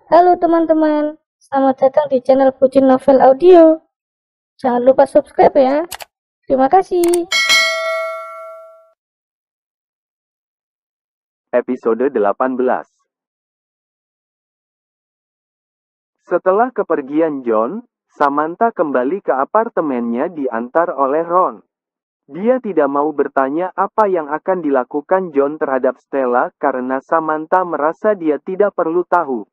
Halo teman-teman, selamat datang di channel Pucin Novel Audio. Jangan lupa subscribe ya. Terima kasih. Episode 18. Setelah kepergian John, Samantha kembali ke apartemennya diantar oleh Ron. Dia tidak mau bertanya apa yang akan dilakukan John terhadap Stella karena Samantha merasa dia tidak perlu tahu.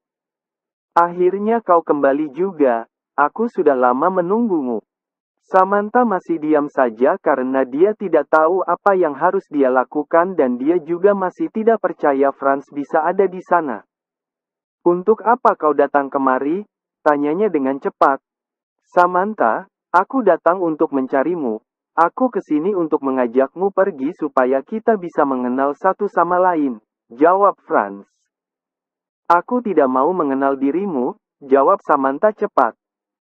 Akhirnya kau kembali juga, aku sudah lama menunggumu. Samantha masih diam saja karena dia tidak tahu apa yang harus dia lakukan dan dia juga masih tidak percaya Franz bisa ada di sana. Untuk apa kau datang kemari? Tanyanya dengan cepat. Samantha, aku datang untuk mencarimu. Aku kesini untuk mengajakmu pergi supaya kita bisa mengenal satu sama lain, jawab Franz. Aku tidak mau mengenal dirimu, jawab Samantha cepat.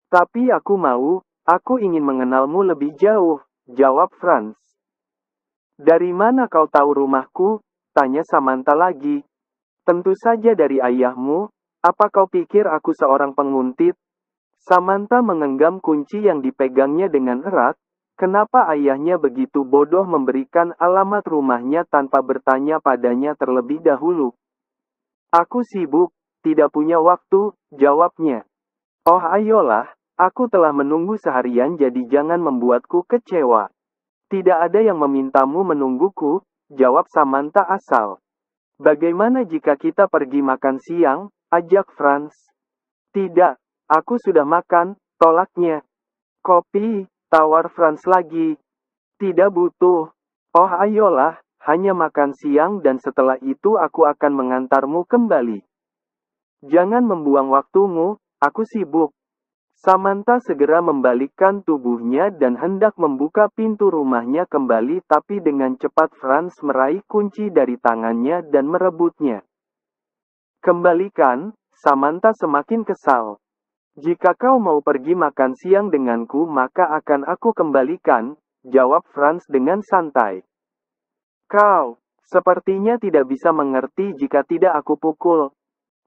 Tapi aku ingin mengenalmu lebih jauh, jawab Franz. Dari mana kau tahu rumahku? Tanya Samantha lagi. Tentu saja dari ayahmu, apa kau pikir aku seorang penguntit? Samantha menggenggam kunci yang dipegangnya dengan erat. Kenapa ayahnya begitu bodoh memberikan alamat rumahnya tanpa bertanya padanya terlebih dahulu? Aku sibuk, tidak punya waktu, jawabnya. Oh ayolah, aku telah menunggu seharian jadi jangan membuatku kecewa. Tidak ada yang memintamu menungguku, jawab Samantha asal. Bagaimana jika kita pergi makan siang, ajak Franz? Tidak, aku sudah makan, tolaknya. Kopi, tawar Franz lagi. Tidak butuh. Oh ayolah, hanya makan siang dan setelah itu aku akan mengantarmu kembali. Jangan membuang waktumu, aku sibuk. Samantha segera membalikkan tubuhnya dan hendak membuka pintu rumahnya kembali tapi dengan cepat Franz meraih kunci dari tangannya dan merebutnya. Kembalikan, Samantha semakin kesal. Jika kau mau pergi makan siang denganku maka akan aku kembalikan, jawab Franz dengan santai. Kau, sepertinya tidak bisa mengerti jika tidak aku pukul.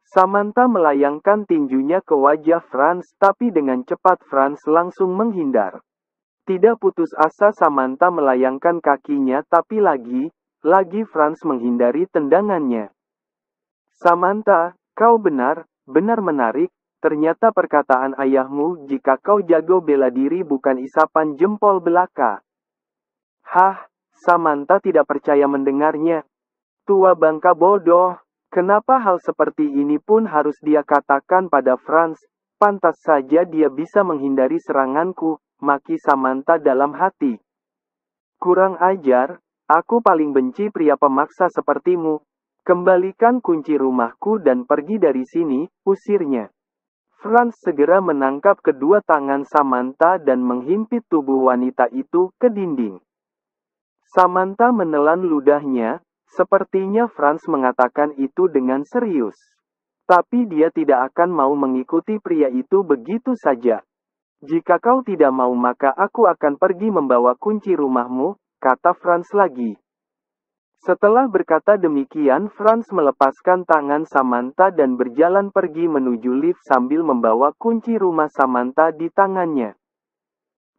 Samantha melayangkan tinjunya ke wajah Franz tapi dengan cepat Franz langsung menghindar. Tidak putus asa Samantha melayangkan kakinya tapi lagi Franz menghindari tendangannya. Samantha, kau benar menarik, ternyata perkataan ayahmu jika kau jago bela diri bukan isapan jempol belaka. Hah, Samantha tidak percaya mendengarnya. Tua bangka bodoh. Kenapa hal seperti ini pun harus dia katakan pada Franz? Pantas saja dia bisa menghindari seranganku, maki Samantha dalam hati. Kurang ajar, aku paling benci pria pemaksa sepertimu. Kembalikan kunci rumahku dan pergi dari sini, usirnya. Franz segera menangkap kedua tangan Samantha dan menghimpit tubuh wanita itu ke dinding. Samantha menelan ludahnya. Sepertinya Franz mengatakan itu dengan serius. Tapi dia tidak akan mau mengikuti pria itu begitu saja. Jika kau tidak mau maka aku akan pergi membawa kunci rumahmu, kata Franz lagi. Setelah berkata demikian Franz melepaskan tangan Samantha dan berjalan pergi menuju lift sambil membawa kunci rumah Samantha di tangannya.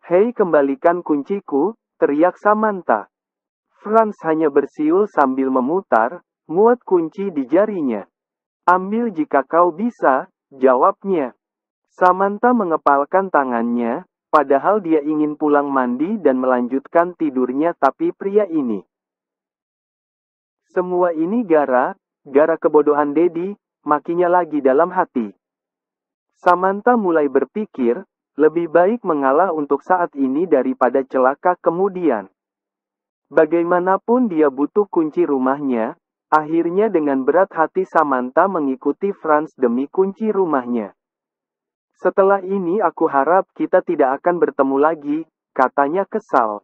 Hei kembalikan kunciku, teriak Samantha. Franz hanya bersiul sambil memutar, muat kunci di jarinya. Ambil jika kau bisa, jawabnya. Samantha mengepalkan tangannya, padahal dia ingin pulang mandi dan melanjutkan tidurnya tapi pria ini. Semua ini gara kebodohan Daddy, makinya lagi dalam hati. Samantha mulai berpikir, lebih baik mengalah untuk saat ini daripada celaka kemudian. Bagaimanapun dia butuh kunci rumahnya, akhirnya dengan berat hati Samantha mengikuti Franz demi kunci rumahnya. Setelah ini aku harap kita tidak akan bertemu lagi, katanya kesal.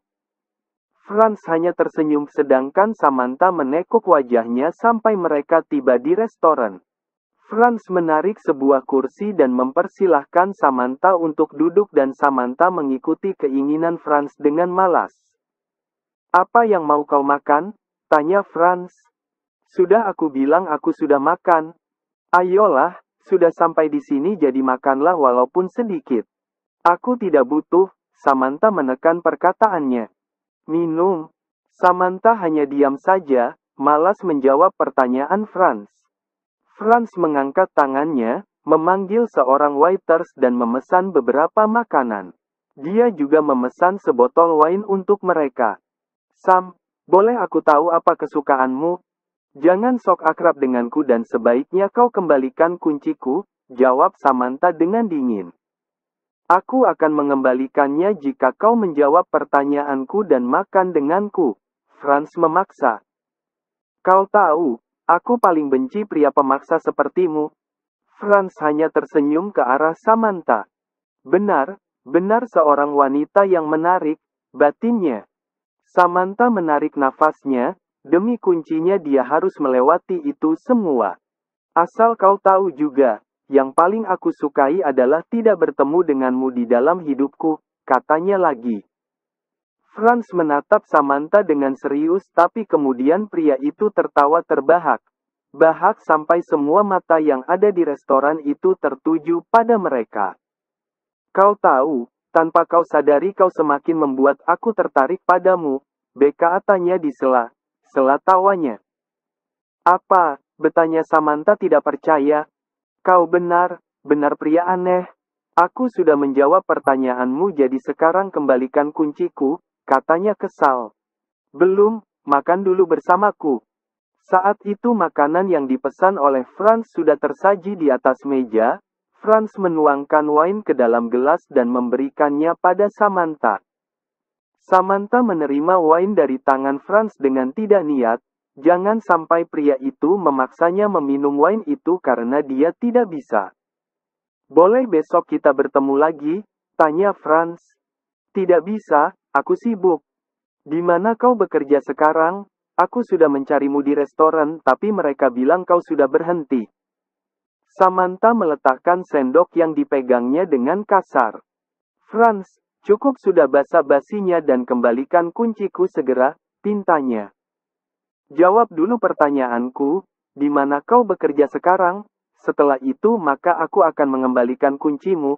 Franz hanya tersenyum sedangkan Samantha menekuk wajahnya sampai mereka tiba di restoran. Franz menarik sebuah kursi dan mempersilahkan Samantha untuk duduk dan Samantha mengikuti keinginan Franz dengan malas. Apa yang mau kau makan? Tanya Franz. Sudah aku bilang aku sudah makan. Ayolah, Sudah sampai di sini jadi makanlah walaupun sedikit. Aku tidak butuh, Samantha menekan perkataannya. Minum. Samantha hanya diam saja, malas menjawab pertanyaan Franz. Franz mengangkat tangannya, memanggil seorang waiters dan memesan beberapa makanan. Dia juga memesan sebotol wine untuk mereka. Sam, boleh aku tahu apa kesukaanmu? Jangan sok akrab denganku dan sebaiknya kau kembalikan kunciku, jawab Samantha dengan dingin. Aku akan mengembalikannya jika kau menjawab pertanyaanku dan makan denganku. Franz memaksa. Kau tahu, aku paling benci pria pemaksa sepertimu. Franz hanya tersenyum ke arah Samantha. Benar, benar seorang wanita yang menarik, batinnya. Samantha menarik nafasnya, demi kuncinya dia harus melewati itu semua. Asal kau tahu juga, yang paling aku sukai adalah tidak bertemu denganmu di dalam hidupku, katanya lagi. Franz menatap Samantha dengan serius tapi kemudian pria itu tertawa terbahak. Bahak sampai semua mata yang ada di restoran itu tertuju pada mereka. Kau tahu, tanpa kau sadari kau semakin membuat aku tertarik padamu, berkatanya di sela tawanya. Apa, bertanya Samantha tidak percaya. Kau benar pria aneh. Aku sudah menjawab pertanyaanmu jadi sekarang kembalikan kunciku, katanya kesal. Belum, makan dulu bersamaku. Saat itu makanan yang dipesan oleh Franz sudah tersaji di atas meja. Franz menuangkan wine ke dalam gelas dan memberikannya pada Samantha. Samantha menerima wine dari tangan Franz dengan tidak niat. Jangan sampai pria itu memaksanya meminum wine itu karena dia tidak bisa. Boleh besok kita bertemu lagi? Tanya Franz. Tidak bisa, aku sibuk. Di mana kau bekerja sekarang? Aku sudah mencarimu di restoran tapi mereka bilang kau sudah berhenti. Samantha meletakkan sendok yang dipegangnya dengan kasar. Franz, cukup sudah basa-basinya dan kembalikan kunciku segera, pintanya. Jawab dulu pertanyaanku, di mana kau bekerja sekarang? Setelah itu maka aku akan mengembalikan kuncimu.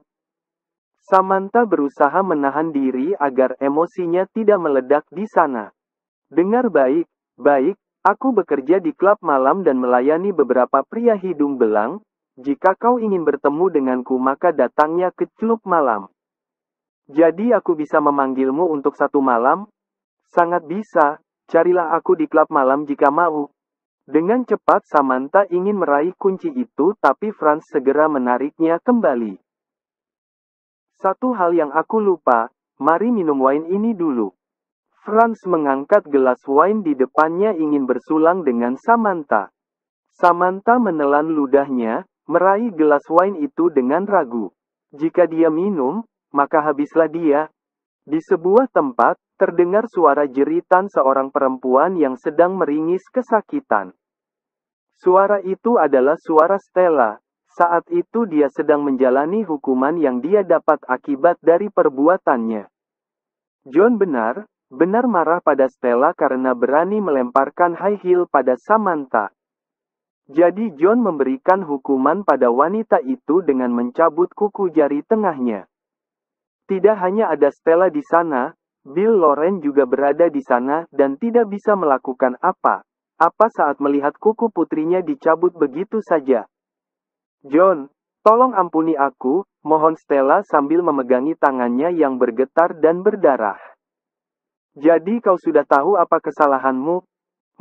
Samantha berusaha menahan diri agar emosinya tidak meledak di sana. Dengar baik, aku bekerja di klub malam dan melayani beberapa pria hidung belang. Jika kau ingin bertemu denganku maka datangnya ke klub malam. Jadi aku bisa memanggilmu untuk satu malam? Sangat bisa, carilah aku di klub malam jika mau. Dengan cepat Samantha ingin meraih kunci itu tapi Franz segera menariknya kembali. Satu hal yang aku lupa, mari minum wine ini dulu. Franz mengangkat gelas wine di depannya ingin bersulang dengan Samantha. Samantha menelan ludahnya, meraih gelas wine itu dengan ragu. Jika dia minum, maka habislah dia. Di sebuah tempat, terdengar suara jeritan seorang perempuan yang sedang meringis kesakitan. Suara itu adalah suara Stella. Saat itu dia sedang menjalani hukuman yang dia dapat akibat dari perbuatannya. John benar marah pada Stella karena berani melemparkan high heel pada Samantha. Jadi John memberikan hukuman pada wanita itu dengan mencabut kuku jari tengahnya. Tidak hanya ada Stella di sana, Bill Loren juga berada di sana dan tidak bisa melakukan apa saat melihat kuku putrinya dicabut begitu saja. John, tolong ampuni aku, mohon Stella sambil memegangi tangannya yang bergetar dan berdarah. Jadi kau sudah tahu apa kesalahanmu?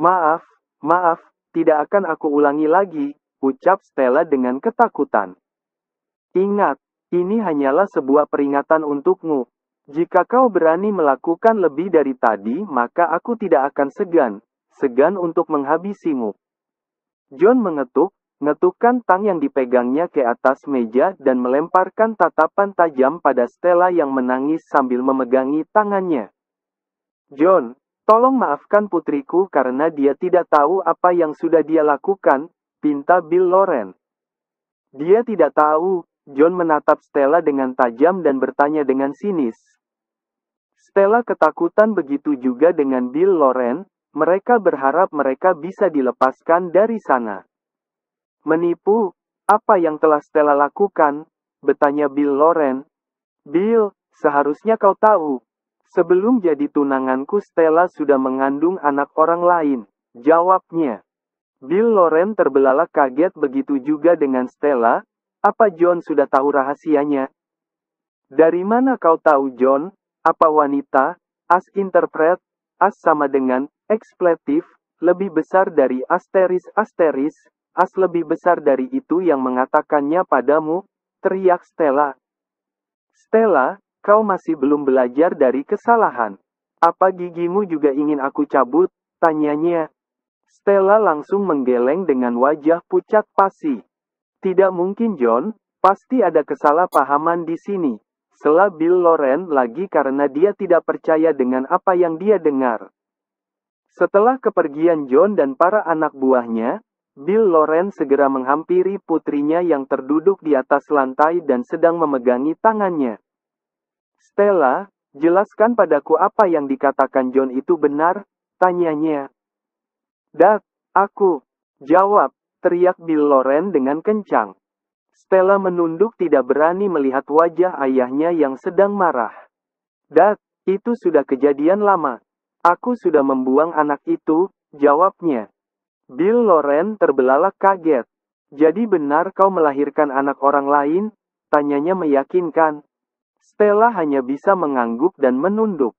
Maaf, tidak akan aku ulangi lagi, ucap Stella dengan ketakutan. Ingat, ini hanyalah sebuah peringatan untukmu. Jika kau berani melakukan lebih dari tadi maka aku tidak akan segan untuk menghabisimu. John ngetukkan tang yang dipegangnya ke atas meja dan melemparkan tatapan tajam pada Stella yang menangis sambil memegangi tangannya. John, tolong maafkan putriku karena dia tidak tahu apa yang sudah dia lakukan, pinta Bill Loren. Dia tidak tahu, John menatap Stella dengan tajam dan bertanya dengan sinis. Stella ketakutan begitu juga dengan Bill Loren, mereka berharap mereka bisa dilepaskan dari sana. Menipu, Apa yang telah Stella lakukan? Bertanya Bill Loren. Bill, seharusnya kau tahu. Sebelum jadi tunanganku Stella sudah mengandung anak orang lain, jawabnya. Bill Loren terbelalak kaget, begitu juga dengan Stella. Apa John sudah tahu rahasianya? Dari mana kau tahu John? Apa wanita? As interpret, as sama dengan, ekspletif, lebih besar dari asteris, as lebih besar dari itu yang mengatakannya padamu, teriak Stella. Stella, kau masih belum belajar dari kesalahan. Apa gigimu juga ingin aku cabut? Tanyanya. Stella langsung menggeleng dengan wajah pucat pasi. Tidak mungkin John, pasti ada kesalahpahaman di sini. Sela Bill Loren lagi karena dia tidak percaya dengan apa yang dia dengar. Setelah kepergian John dan para anak buahnya, Bill Loren segera menghampiri putrinya yang terduduk di atas lantai dan sedang memegangi tangannya. Stella, jelaskan padaku apa yang dikatakan John itu benar, tanyanya. Dad, aku. Jawab, teriak Bill Loren dengan kencang. Stella menunduk, tidak berani melihat wajah ayahnya yang sedang marah. Dad, itu sudah kejadian lama. Aku sudah membuang anak itu, jawabnya. Bill Loren terbelalak kaget. Jadi benar kau melahirkan anak orang lain? Tanyanya meyakinkan. Stella hanya bisa mengangguk dan menunduk.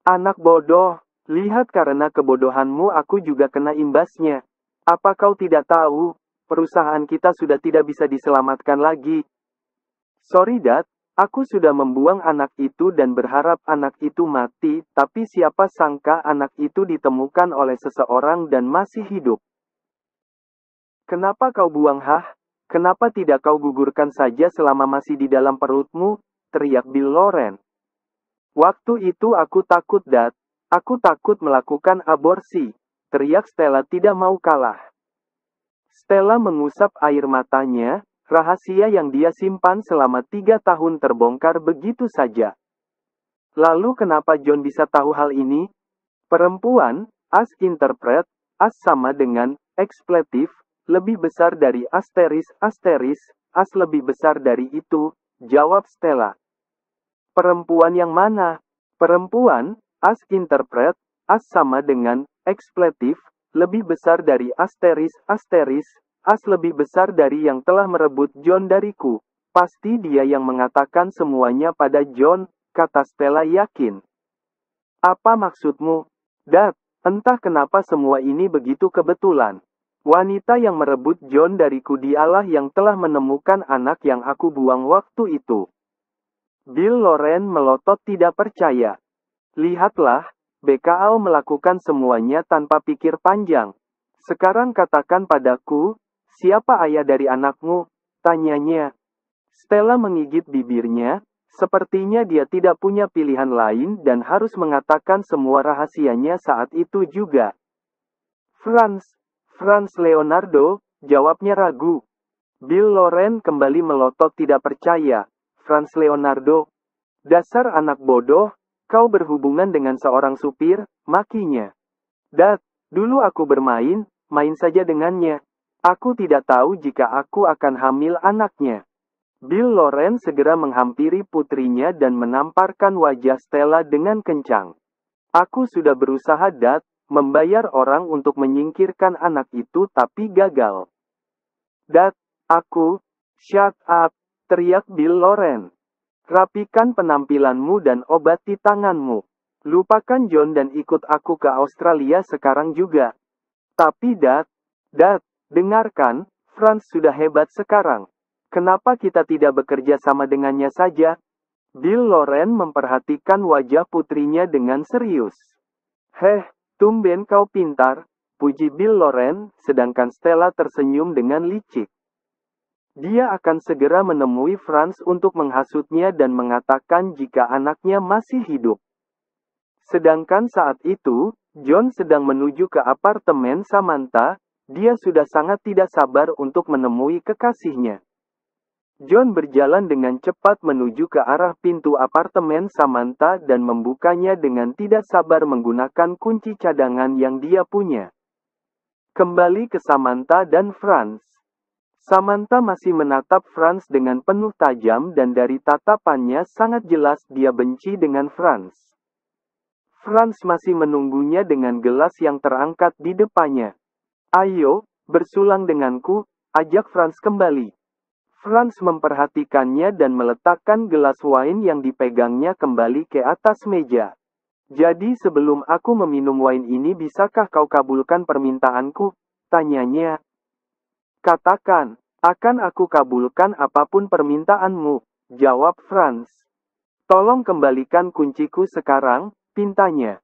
Anak bodoh, lihat karena kebodohanmu aku juga kena imbasnya. Apa kau tidak tahu? Perusahaan kita sudah tidak bisa diselamatkan lagi. Sorry Dad, aku sudah membuang anak itu dan berharap anak itu mati, tapi siapa sangka anak itu ditemukan oleh seseorang dan masih hidup. Kenapa kau buang Kenapa tidak kau gugurkan saja selama masih di dalam perutmu? Teriak Bill Loren. Waktu itu aku takut Dad, aku takut melakukan aborsi. Teriak Stella tidak mau kalah. Stella mengusap air matanya, rahasia yang dia simpan selama 3 tahun terbongkar begitu saja. Lalu kenapa John bisa tahu hal ini? Perempuan, as interpret, as sama dengan, ekspletif, lebih besar dari asteris, as lebih besar dari itu, jawab Stella. Perempuan yang mana? Perempuan, as interpret, as sama dengan, ekspletif, lebih besar dari asteris, as lebih besar dari yang telah merebut John dariku. Pasti dia yang mengatakan semuanya pada John, kata Stella yakin. Apa maksudmu? Dad, entah kenapa semua ini begitu kebetulan. Wanita yang merebut John dariku dialah yang telah menemukan anak yang aku buang waktu itu. Bill Loren melotot tidak percaya. Lihatlah, BKAO melakukan semuanya tanpa pikir panjang. Sekarang katakan padaku, siapa ayah dari anakmu? Tanyanya. Stella menggigit bibirnya, sepertinya dia tidak punya pilihan lain dan harus mengatakan semua rahasianya saat itu juga. Franz Leonardo, jawabnya ragu. Bill Loren kembali melotot tidak percaya. Franz Leonardo. Dasar anak bodoh, kau berhubungan dengan seorang supir, makinya. Dad, dulu aku main saja dengannya. Aku tidak tahu jika aku akan hamil anaknya. Bill Loren segera menghampiri putrinya dan menamparkan wajah Stella dengan kencang. Aku sudah berusaha Dad, membayar orang untuk menyingkirkan anak itu tapi gagal. Dad, shut up, teriak Bill Loren. Rapikan penampilanmu dan obati tanganmu. Lupakan John dan ikut aku ke Australia sekarang juga. Tapi Dad, dengarkan, Franz sudah hebat sekarang. Kenapa kita tidak bekerja sama dengannya saja? Bill Loren memperhatikan wajah putrinya dengan serius. Tumben kau pintar, puji Bill Loren, sedangkan Stella tersenyum dengan licik. Dia akan segera menemui Franz untuk menghasutnya dan mengatakan jika anaknya masih hidup. Sedangkan saat itu, John sedang menuju ke apartemen Samantha, dia sudah sangat tidak sabar untuk menemui kekasihnya. John berjalan dengan cepat menuju ke arah pintu apartemen Samantha dan membukanya dengan tidak sabar menggunakan kunci cadangan yang dia punya. Kembali ke Samantha dan Franz. Samantha masih menatap Franz dengan penuh tajam dan dari tatapannya sangat jelas dia benci dengan Franz. Franz masih menunggunya dengan gelas yang terangkat di depannya. Ayo, bersulang denganku, ajak Franz kembali. Franz memperhatikannya dan meletakkan gelas wine yang dipegangnya kembali ke atas meja. Jadi sebelum aku meminum wine ini bisakah kau kabulkan permintaanku? Tanyanya. Katakan, akan aku kabulkan apapun permintaanmu, jawab Franz. Tolong kembalikan kunciku sekarang, pintanya.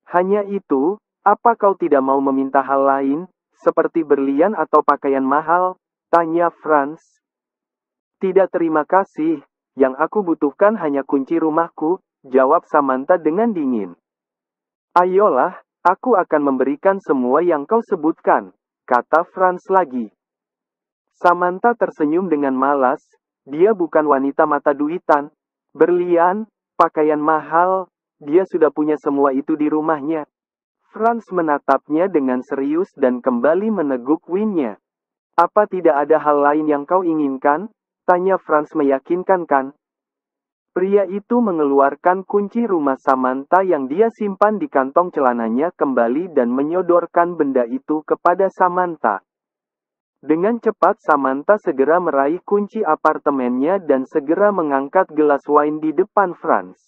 Hanya itu, apa kau tidak mau meminta hal lain, seperti berlian atau pakaian mahal? Tanya Franz. Tidak terima kasih, yang aku butuhkan hanya kunci rumahku, jawab Samantha dengan dingin. Ayolah, aku akan memberikan semua yang kau sebutkan, kata Franz lagi. Samantha tersenyum dengan malas, dia bukan wanita mata duitan. Berlian, pakaian mahal, dia sudah punya semua itu di rumahnya. Franz menatapnya dengan serius dan kembali meneguk wine-nya. Apa tidak ada hal lain yang kau inginkan? Tanya Franz meyakinkan kan. Pria itu mengeluarkan kunci rumah Samantha yang dia simpan di kantong celananya kembali dan menyodorkan benda itu kepada Samantha. Dengan cepat Samantha segera meraih kunci apartemennya dan segera mengangkat gelas wine di depan Franz.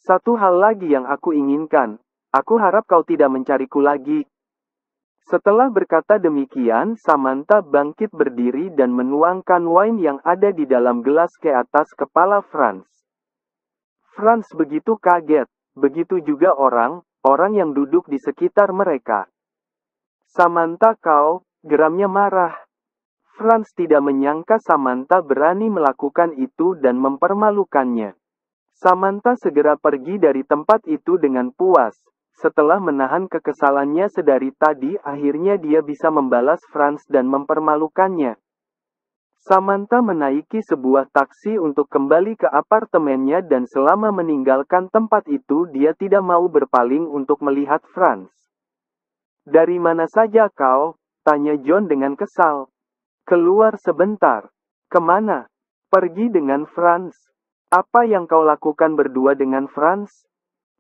Satu hal lagi yang aku inginkan, aku harap kau tidak mencariku lagi. Setelah berkata demikian, Samantha bangkit berdiri dan menuangkan wine yang ada di dalam gelas ke atas kepala Franz. Franz begitu kaget, begitu juga orang yang duduk di sekitar mereka. Samantha kau, geramnya marah. Franz tidak menyangka Samantha berani melakukan itu dan mempermalukannya. Samantha segera pergi dari tempat itu dengan puas. Setelah menahan kekesalannya sedari tadi, akhirnya dia bisa membalas Franz dan mempermalukannya. Samantha menaiki sebuah taksi untuk kembali ke apartemennya dan selama meninggalkan tempat itu dia tidak mau berpaling untuk melihat Franz. Dari mana saja kau? Tanya John dengan kesal. Keluar sebentar. Kemana? Pergi dengan Franz. Apa yang kau lakukan berdua dengan Franz?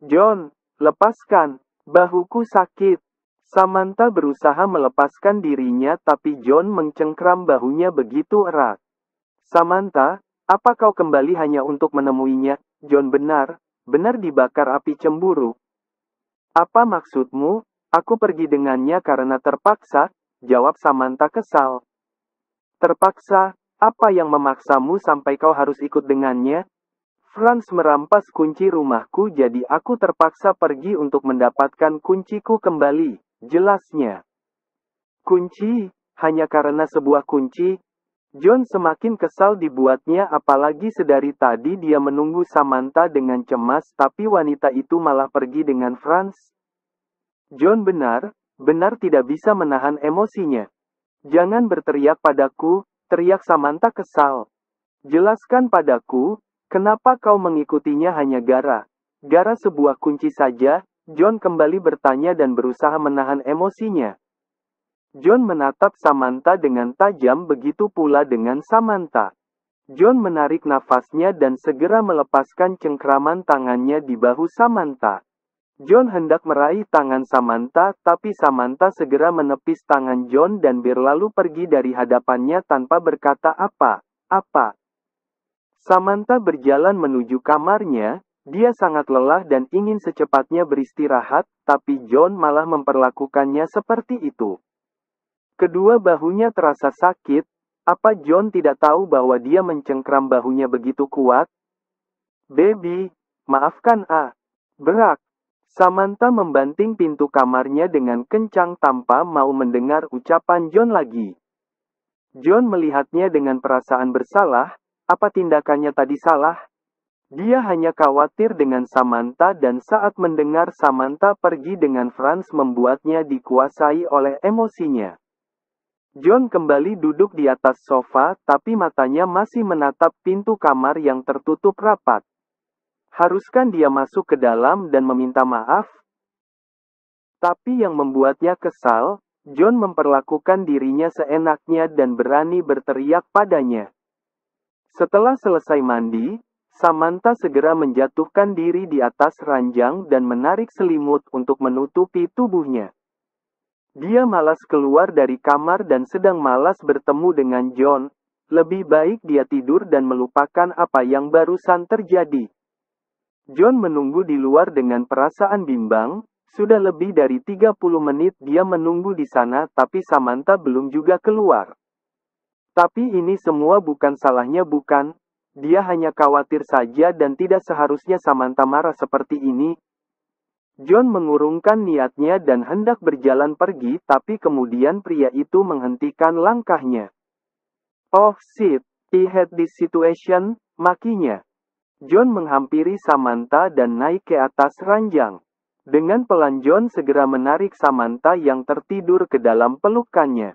John, lepaskan. Bahuku sakit. Samantha berusaha melepaskan dirinya tapi John mencengkram bahunya begitu erat. Samantha, apa kau kembali hanya untuk menemuinya? John benar dibakar api cemburu. Apa maksudmu? Aku pergi dengannya karena terpaksa, jawab Samantha kesal. Terpaksa? Apa yang memaksamu sampai kau harus ikut dengannya? Franz merampas kunci rumahku jadi aku terpaksa pergi untuk mendapatkan kunciku kembali, jelasnya. Kunci? Hanya karena sebuah kunci? John semakin kesal dibuatnya apalagi sedari tadi dia menunggu Samantha dengan cemas tapi wanita itu malah pergi dengan Franz. John benar tidak bisa menahan emosinya. Jangan berteriak padaku, teriak Samantha kesal. Jelaskan padaku, kenapa kau mengikutinya hanya gara sebuah kunci saja? John kembali bertanya dan berusaha menahan emosinya. John menatap Samantha dengan tajam begitu pula dengan Samantha. John menarik nafasnya dan segera melepaskan cengkraman tangannya di bahu Samantha. John hendak meraih tangan Samantha, tapi Samantha segera menepis tangan John dan berlalu pergi dari hadapannya tanpa berkata apa. Samantha berjalan menuju kamarnya, dia sangat lelah dan ingin secepatnya beristirahat, tapi John malah memperlakukannya seperti itu. Kedua bahunya terasa sakit, apa John tidak tahu bahwa dia mencengkram bahunya begitu kuat? Baby, maafkan berak. Samantha membanting pintu kamarnya dengan kencang tanpa mau mendengar ucapan John lagi. John melihatnya dengan perasaan bersalah, apa tindakannya tadi salah? Dia hanya khawatir dengan Samantha dan saat mendengar Samantha pergi dengan Franz membuatnya dikuasai oleh emosinya. John kembali duduk di atas sofa tapi matanya masih menatap pintu kamar yang tertutup rapat. Haruskah dia masuk ke dalam dan meminta maaf? Tapi yang membuatnya kesal, John memperlakukan dirinya seenaknya dan berani berteriak padanya. Setelah selesai mandi, Samantha segera menjatuhkan diri di atas ranjang dan menarik selimut untuk menutupi tubuhnya. Dia malas keluar dari kamar dan sedang malas bertemu dengan John. Lebih baik dia tidur dan melupakan apa yang barusan terjadi. John menunggu di luar dengan perasaan bimbang. Sudah lebih dari 30 menit dia menunggu di sana tapi Samantha belum juga keluar. Tapi ini semua bukan salahnya bukan? Dia hanya khawatir saja dan tidak seharusnya Samantha marah seperti ini. John mengurungkan niatnya dan hendak berjalan pergi tapi kemudian pria itu menghentikan langkahnya. Oh shit, I hate this situation, makinya. John menghampiri Samantha dan naik ke atas ranjang. Dengan pelan John segera menarik Samantha yang tertidur ke dalam pelukannya.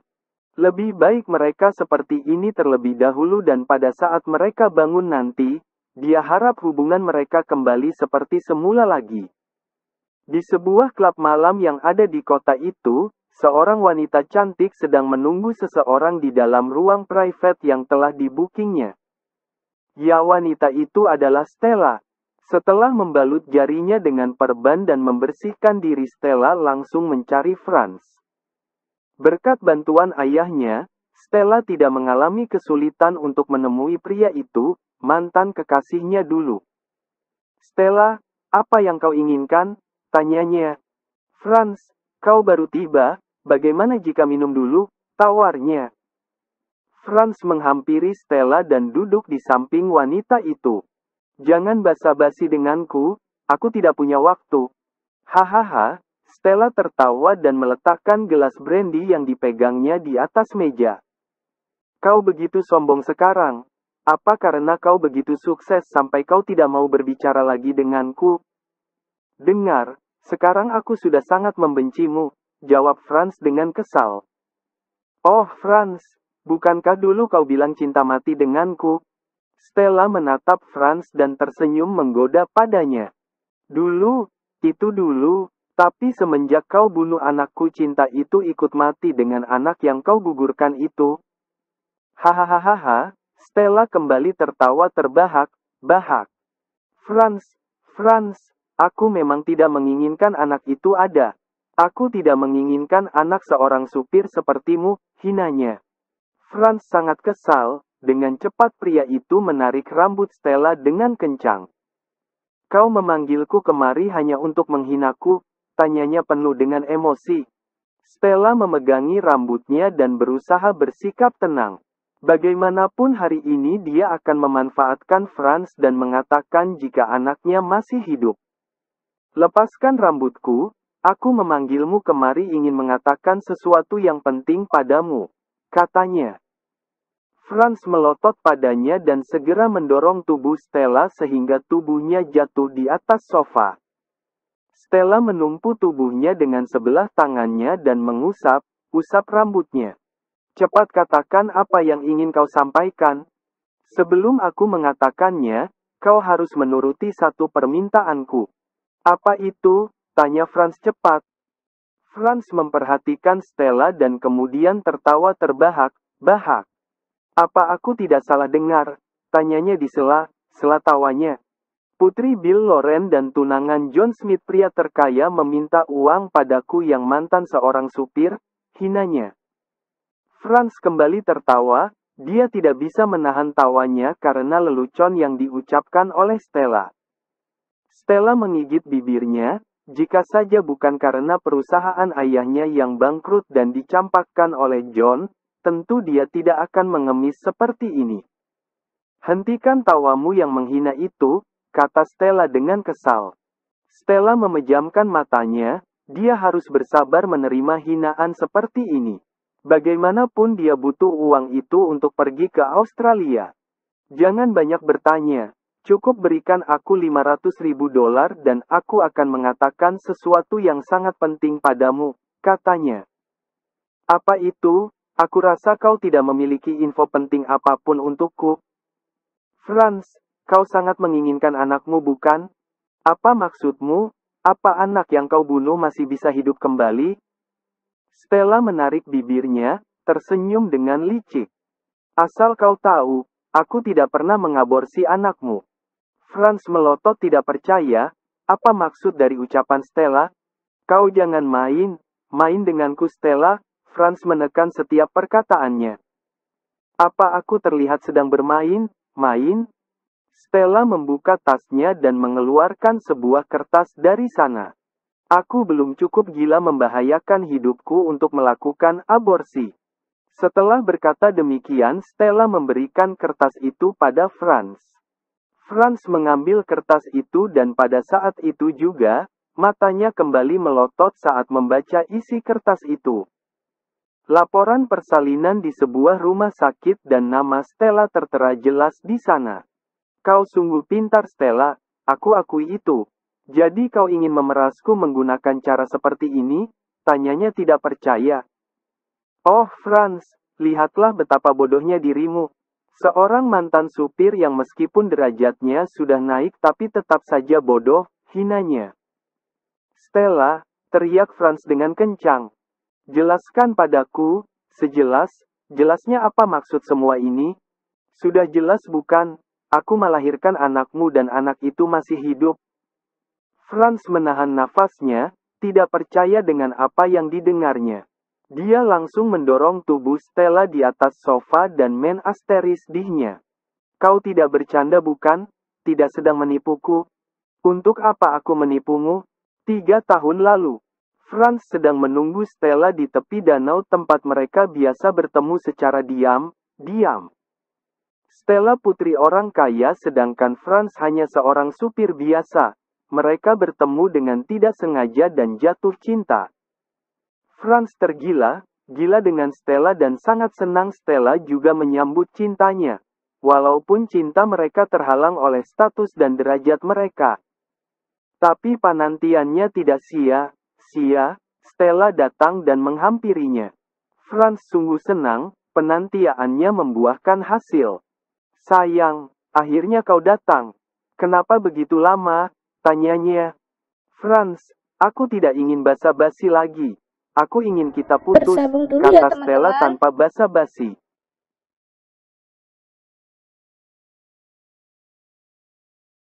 Lebih baik mereka seperti ini terlebih dahulu dan pada saat mereka bangun nanti, dia harap hubungan mereka kembali seperti semula lagi. Di sebuah klub malam yang ada di kota itu, seorang wanita cantik sedang menunggu seseorang di dalam ruang private yang telah dibookingnya. Ya, wanita itu adalah Stella. Setelah membalut jarinya dengan perban dan membersihkan diri, Stella langsung mencari Franz. Berkat bantuan ayahnya, Stella tidak mengalami kesulitan untuk menemui pria itu, mantan kekasihnya dulu. Stella, apa yang kau inginkan? Tanyanya. Franz, kau baru tiba, bagaimana jika minum dulu? Tawarnya. Franz menghampiri Stella dan duduk di samping wanita itu. Jangan basa-basi denganku, aku tidak punya waktu. Hahaha, Stella tertawa dan meletakkan gelas brandy yang dipegangnya di atas meja. Kau begitu sombong sekarang. Apa karena kau begitu sukses sampai kau tidak mau berbicara lagi denganku? Dengar, sekarang aku sudah sangat membencimu, jawab Franz dengan kesal. Oh Franz, bukankah dulu kau bilang cinta mati denganku? Stella menatap Franz dan tersenyum menggoda padanya. Dulu, itu dulu, tapi semenjak kau bunuh anakku cinta itu ikut mati dengan anak yang kau gugurkan itu. Hahaha, Stella kembali tertawa terbahak-bahak. Franz, aku memang tidak menginginkan anak itu ada. Aku tidak menginginkan anak seorang supir sepertimu, hinanya. Franz sangat kesal. Dengan cepat pria itu menarik rambut Stella dengan kencang. Kau memanggilku kemari hanya untuk menghinaku? Tanyanya penuh dengan emosi. Stella memegangi rambutnya dan berusaha bersikap tenang. Bagaimanapun hari ini dia akan memanfaatkan Franz dan mengatakan jika anaknya masih hidup. Lepaskan rambutku, aku memanggilmu kemari ingin mengatakan sesuatu yang penting padamu, katanya. Franz melotot padanya dan segera mendorong tubuh Stella sehingga tubuhnya jatuh di atas sofa. Stella menumpu tubuhnya dengan sebelah tangannya dan mengusap rambutnya. Cepat katakan apa yang ingin kau sampaikan. Sebelum aku mengatakannya, kau harus menuruti satu permintaanku. Apa itu? Tanya Franz cepat. Franz memperhatikan Stella dan kemudian tertawa terbahak-bahak. Apa aku tidak salah dengar? Tanyanya di sela tawanya. Putri Bill Loren dan tunangan John Smith pria terkaya meminta uang padaku yang mantan seorang supir, hinanya. Franz kembali tertawa, dia tidak bisa menahan tawanya karena lelucon yang diucapkan oleh Stella. Stella menggigit bibirnya, jika saja bukan karena perusahaan ayahnya yang bangkrut dan dicampakkan oleh John, tentu dia tidak akan mengemis seperti ini. Hentikan tawamu yang menghina itu, kata Stella dengan kesal. Stella memejamkan matanya, dia harus bersabar menerima hinaan seperti ini. Bagaimanapun dia butuh uang itu untuk pergi ke Australia. Jangan banyak bertanya, cukup berikan aku $500.000 dan aku akan mengatakan sesuatu yang sangat penting padamu, katanya. Apa itu? Aku rasa kau tidak memiliki info penting apapun untukku. Franz, kau sangat menginginkan anakmu bukan? Apa maksudmu? Apa anak yang kau bunuh masih bisa hidup kembali? Stella menarik bibirnya, tersenyum dengan licik. Asal kau tahu, aku tidak pernah mengaborsi anakmu. Franz melotot tidak percaya, apa maksud dari ucapan Stella? Kau jangan main denganku Stella, Franz menekan setiap perkataannya. Apa aku terlihat sedang bermain? Stella membuka tasnya dan mengeluarkan sebuah kertas dari sana. Aku belum cukup gila membahayakan hidupku untuk melakukan aborsi. Setelah berkata demikian, Stella memberikan kertas itu pada Franz. Franz mengambil kertas itu dan pada saat itu juga, matanya kembali melotot saat membaca isi kertas itu. Laporan persalinan di sebuah rumah sakit dan nama Stella tertera jelas di sana. Kau sungguh pintar Stella, aku akui itu. Jadi kau ingin memerasku menggunakan cara seperti ini? Tanyanya tidak percaya. Oh Franz, lihatlah betapa bodohnya dirimu. Seorang mantan supir yang meskipun derajatnya sudah naik tapi tetap saja bodoh, hinanya. Stella, teriak Franz dengan kencang. Jelaskan padaku, jelasnya apa maksud semua ini? Sudah jelas bukan, aku melahirkan anakmu dan anak itu masih hidup. Franz menahan nafasnya, tidak percaya dengan apa yang didengarnya. Dia langsung mendorong tubuh Stella di atas sofa dan menasterisidihnya. Kau tidak bercanda bukan? Tidak sedang menipuku? Untuk apa aku menipumu? 3 tahun lalu. Franz sedang menunggu Stella di tepi danau tempat mereka biasa bertemu secara diam. Stella putri orang kaya sedangkan Franz hanya seorang supir biasa. Mereka bertemu dengan tidak sengaja dan jatuh cinta. Franz gila dengan Stella dan sangat senang Stella juga menyambut cintanya. Walaupun cinta mereka terhalang oleh status dan derajat mereka. Tapi penantiannya tidak sia-sia, Stella datang dan menghampirinya. Franz sungguh senang, penantiannya membuahkan hasil. Sayang, akhirnya kau datang. Kenapa begitu lama? Tanyanya. Franz, aku tidak ingin basa-basi lagi. Aku ingin kita putus, Bersambung dulu ya kata Stella teman-teman. tanpa basa-basi.